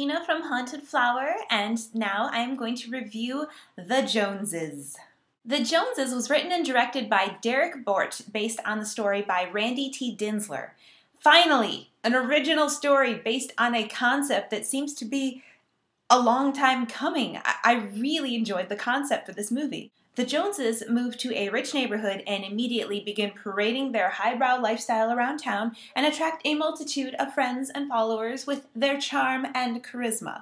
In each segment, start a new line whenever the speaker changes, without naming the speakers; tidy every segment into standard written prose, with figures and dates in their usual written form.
Gina from Haunted Flower, and now I am going to review The Joneses. The Joneses was written and directed by Derrick Borte, based on the story by Randy T. Dinzler. Finally, an original story based on a concept that seems to be a long time coming. I really enjoyed the concept for this movie. The Joneses move to a rich neighborhood and immediately begin parading their highbrow lifestyle around town and attract a multitude of friends and followers with their charm and charisma.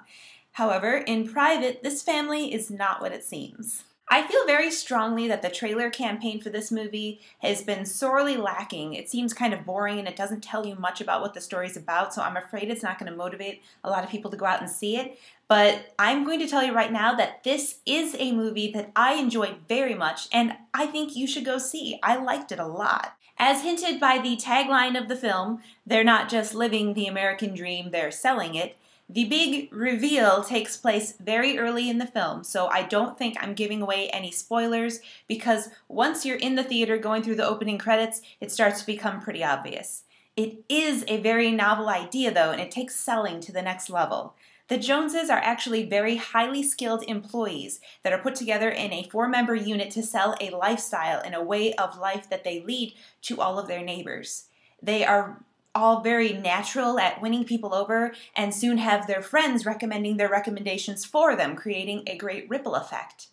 However, in private, this family is not what it seems. I feel very strongly that the trailer campaign for this movie has been sorely lacking. It seems kind of boring and it doesn't tell you much about what the story's about, so I'm afraid it's not going to motivate a lot of people to go out and see it. But I'm going to tell you right now that this is a movie that I enjoyed very much and I think you should go see. I liked it a lot. As hinted by the tagline of the film, they're not just living the American dream, they're selling it. The big reveal takes place very early in the film, so I don't think I'm giving away any spoilers because once you're in the theater going through the opening credits, it starts to become pretty obvious. It is a very novel idea though, and it takes selling to the next level. The Joneses are actually very highly skilled employees that are put together in a 4-member unit to sell a lifestyle and a way of life that they lead to all of their neighbors. They are all very natural at winning people over and soon have their friends recommending their recommendations for them, creating a great ripple effect.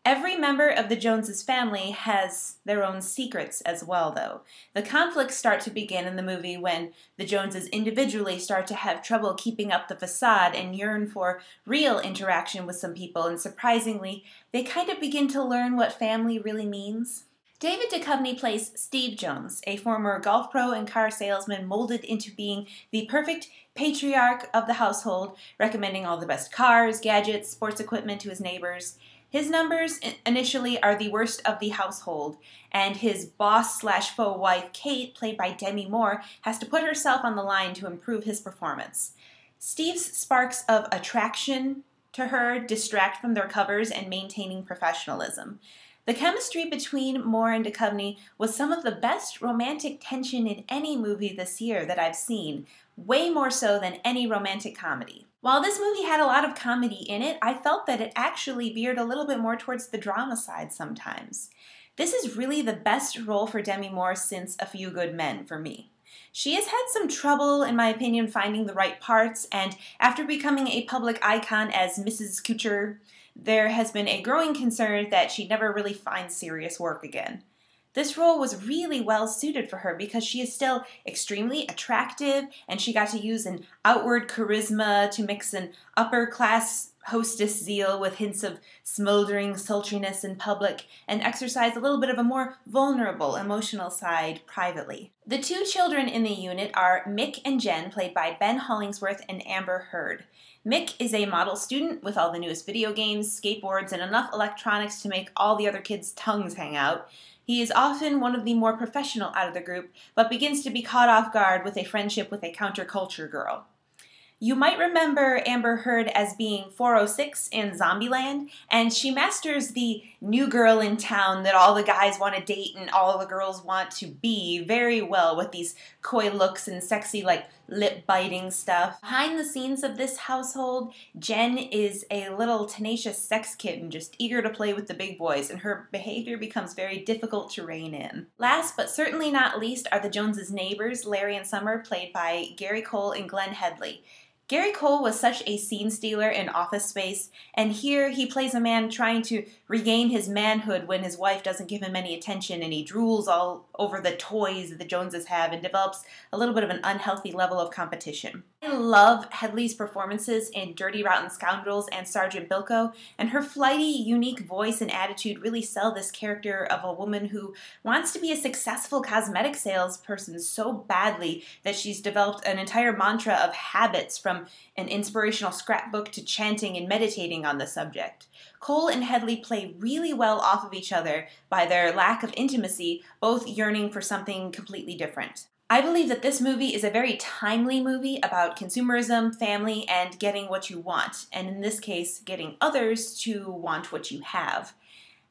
Every member of the Joneses family has their own secrets as well, though. The conflicts start to begin in the movie when the Joneses individually start to have trouble keeping up the facade and yearn for real interaction with some people, and surprisingly, they kind of begin to learn what family really means. David Duchovny plays Steve Jones, a former golf pro and car salesman molded into being the perfect patriarch of the household, recommending all the best cars, gadgets, sports equipment to his neighbors. His numbers initially are the worst of the household, and his boss/faux wife, Kate, played by Demi Moore, has to put herself on the line to improve his performance. Steve's sparks of attraction to her distract from their covers and maintaining professionalism. The chemistry between Moore and Duchovny was some of the best romantic tension in any movie this year that I've seen, way more so than any romantic comedy. While this movie had a lot of comedy in it, I felt that it actually veered a little bit more towards the drama side sometimes. This is really the best role for Demi Moore since A Few Good Men for me. She has had some trouble, in my opinion, finding the right parts, and after becoming a public icon as Mrs. Couture, there has been a growing concern that she'd never really find serious work again. This role was really well suited for her because she is still extremely attractive and she got to use an outward charisma to mix an upper-class hostess zeal with hints of smoldering sultriness in public and exercise a little bit of a more vulnerable emotional side privately. The two children in the unit are Mick and Jen, played by Ben Hollingsworth and Amber Heard. Mick is a model student with all the newest video games, skateboards, and enough electronics to make all the other kids' tongues hang out. He is often one of the more professional out of the group, but begins to be caught off guard with a friendship with a counterculture girl. You might remember Amber Heard as being 406 in Zombieland, and she masters the new girl in town that all the guys want to date and all the girls want to be very well with these coy looks and sexy, lip-biting stuff. Behind the scenes of this household, Jen is a little tenacious sex kitten just eager to play with the big boys, and her behavior becomes very difficult to rein in. Last but certainly not least are the Joneses' neighbors, Larry and Summer, played by Gary Cole and Glenn Headley. Gary Cole was such a scene stealer in Office Space, and here he plays a man trying to regain his manhood when his wife doesn't give him any attention and he drools all over the toys that the Joneses have and develops a little bit of an unhealthy level of competition. I love Headley's performances in Dirty Rotten Scoundrels and Sergeant Bilko, and her flighty, unique voice and attitude really sell this character of a woman who wants to be a successful cosmetic salesperson so badly that she's developed an entire mantra of habits, from an inspirational scrapbook to chanting and meditating on the subject. Cole and Headley play really well off of each other by their lack of intimacy, both yearning for something completely different. I believe that this movie is a very timely movie about consumerism, family, and getting what you want, and in this case, getting others to want what you have.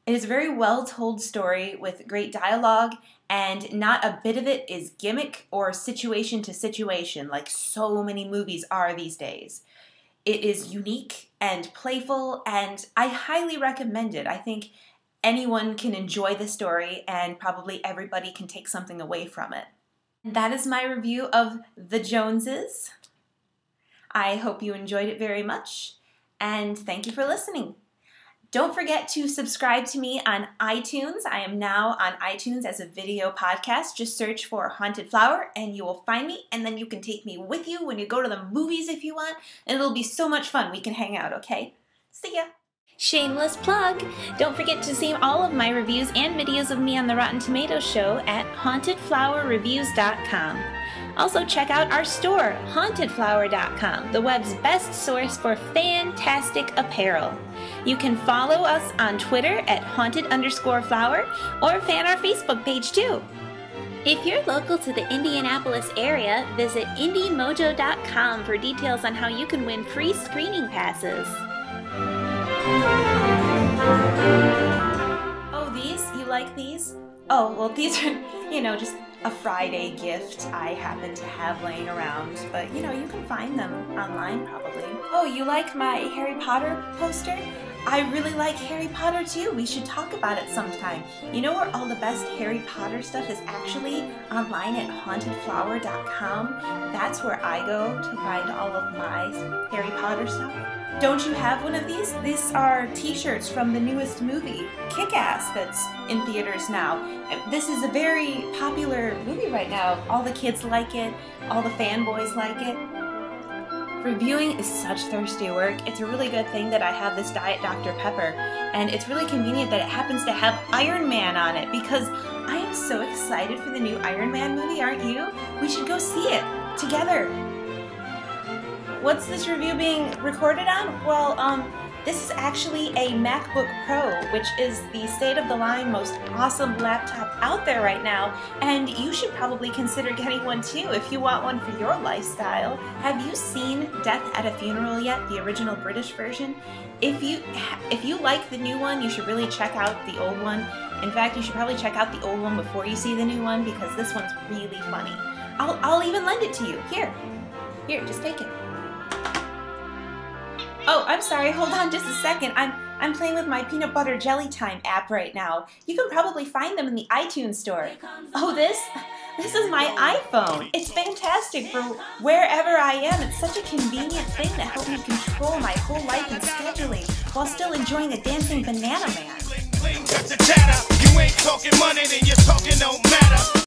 It is a very well-told story with great dialogue, and not a bit of it is gimmick or situation to situation like so many movies are these days. It is unique and playful, and I highly recommend it. I think anyone can enjoy the story, and probably everybody can take something away from it. And that is my review of The Joneses. I hope you enjoyed it very much, and thank you for listening. Don't forget to subscribe to me on iTunes. I am now on iTunes as a video podcast. Just search for Haunted Flower and you will find me, and then you can take me with you when you go to the movies if you want, and it'll be so much fun. We can hang out, okay? See ya! Shameless plug! Don't forget to see all of my reviews and videos of me on the Rotten Tomatoes show at hauntedflowerreviews.com. Also check out our store, hauntedflower.com, the web's best source for fantastic apparel. You can follow us on Twitter at haunted_flower or fan our Facebook page too. If you're local to the Indianapolis area, visit indiemojo.com for details on how you can win free screening passes. Oh, these? You like these? Oh, well, these are, just a Friday gift I happen to have laying around, but you can find them online probably. Oh, you like my Harry Potter poster? I really like Harry Potter too. We should talk about it sometime. You know where all the best Harry Potter stuff is actually? Online at hauntedflower.com. That's where I go to find all of my Harry Potter stuff. Don't you have one of these? These are t-shirts from the newest movie, Kick-Ass, that's in theaters now. This is a very popular movie right now. All the kids like it. All the fanboys like it. Reviewing is such thirsty work. It's a really good thing that I have this Diet Dr. Pepper, and it's really convenient that it happens to have Iron Man on it, because I am so excited for the new Iron Man movie, aren't you? We should go see it together. What's this review being recorded on? Well, this is actually a MacBook Pro, which is the state-of-the-line most awesome laptop out there right now, and you should probably consider getting one too if you want one for your lifestyle. Have you seen Death at a Funeral yet, the original British version? If you like the new one, you should really check out the old one. In fact, you should probably check out the old one before you see the new one, because this one's really funny. I'll even lend it to you. Here, just take it. Oh, I'm sorry, hold on just a second. I'm playing with my Peanut Butter Jelly Time app right now. You can probably find them in the iTunes store. Oh, this is my iPhone. It's fantastic for wherever I am. It's such a convenient thing to help me control my whole life and scheduling while still enjoying a dancing banana man. You ain't talking money, then you're talking no matter.